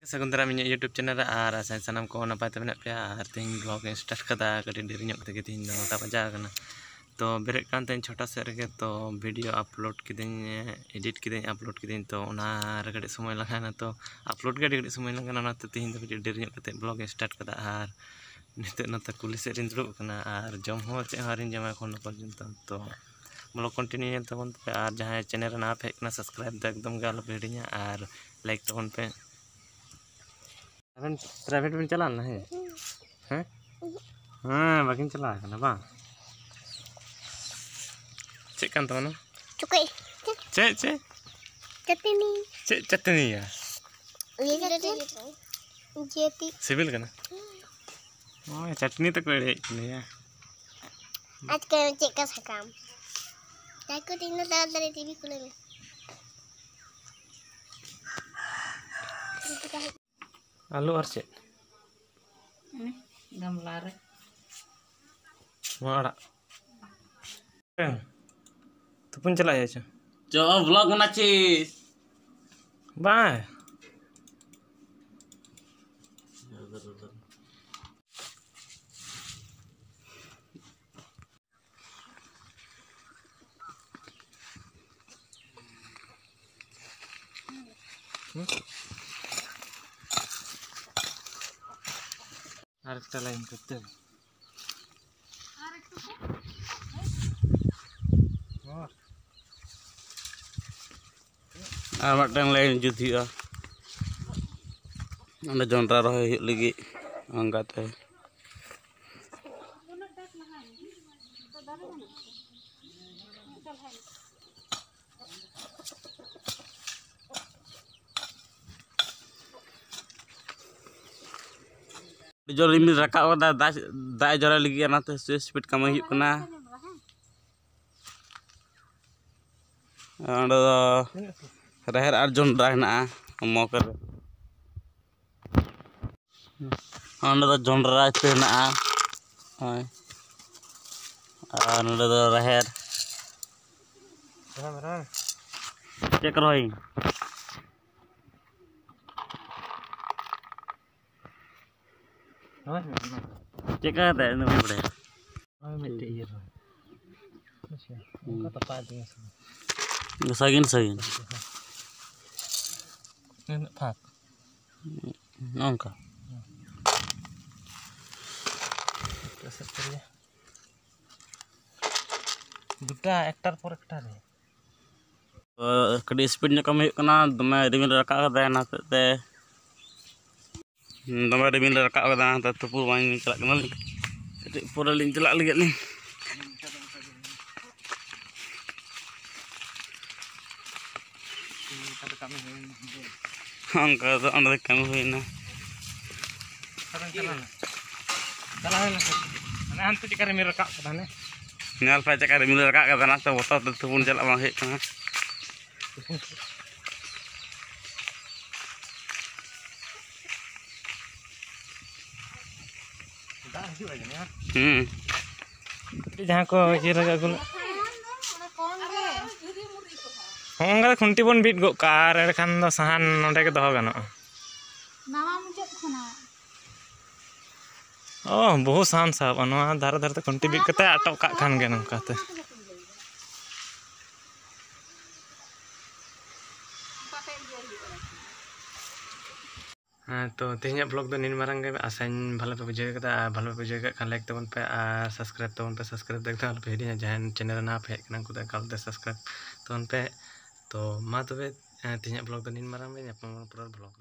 Sagundaram inyak YouTube channel ar asan sanam ko napa te menak pya ar ting vlog start kada kadi diri nyok te tin no ta baja kana to beret kan ten chota se rege to video upload kidin edit kidin upload kidin to ona re kadi samay lagana to upload kadi samay lagana na te tin video diri nyok te vlog start kada ar nite na ta kulis rin dulu kana ar jom ho che harin jama kon porjento to vlog continue nyel tabon pe ar jahan channel na pe kana subscribe da ekdom gal pedinya ar like tabon pe अपन private में चलाना है हैं हाँ बाकिन चला करना बा check kan teman cukai cek चटनी ya jadi सिविल करना oh चटनी तो कोई नहीं है आज के चेक का सकam aku tinggal dari TV kuliah आलू और चेक गमला रे माड़ा तुपुन चला जाए जो व्लॉग बना चीज बाय আরেকটা লাইন করতে হবে আর মটন লাইন জুত हुआ अंदर जोंडरा रहे लगी अंगाते जो रिमिल रखा दाय जरा लगी नाते स्पीड कम हुना रहेर और जोंडरा हेना मौके जोंडरा हेना रहेर चेक रही चेक करते हैं नहीं बड़े मिट्टी ये अच्छा उनका तो पा दिया सगिन सगिन फाक नौका दुटा एक्टर पर एक्टर है कड़ी स्पीड ने कम हुना दमे रिमिल रखा कदा नाते दमे रिमिल रखा कदा त तुपु बाኝ चला कना पूरा लिंग चला लगे नी अंका तो अंदर कमी हुईना चला है ना हम तो चिकर में रखा कदा ने नाल पा चका रिमिल रखा कदा ना तो बोता तो तुपुन चला बांग हे कना जहाँ को ये लगा गुल होंगे खुंटी बन बीट गो कार खान दो सहान नोडे के दो गानो ओ बहुत सहान साहब अनवा धार धार ते खुंटी बीट कते अटक का खान गे नंकाते तो तेहना ब्लॉग दो निन मारंग आसान भले पे बुझे कदा भले पे बुझे खान लाइक तबन पे सब्सक्राइब देखते हल पे हिडिया जहां चैनल ना पे कना को काल दे सब्सक्राइब तबन पे तो मा तबे तेहना ब्लॉग दो निन मारंग में पूरा ब्लॉग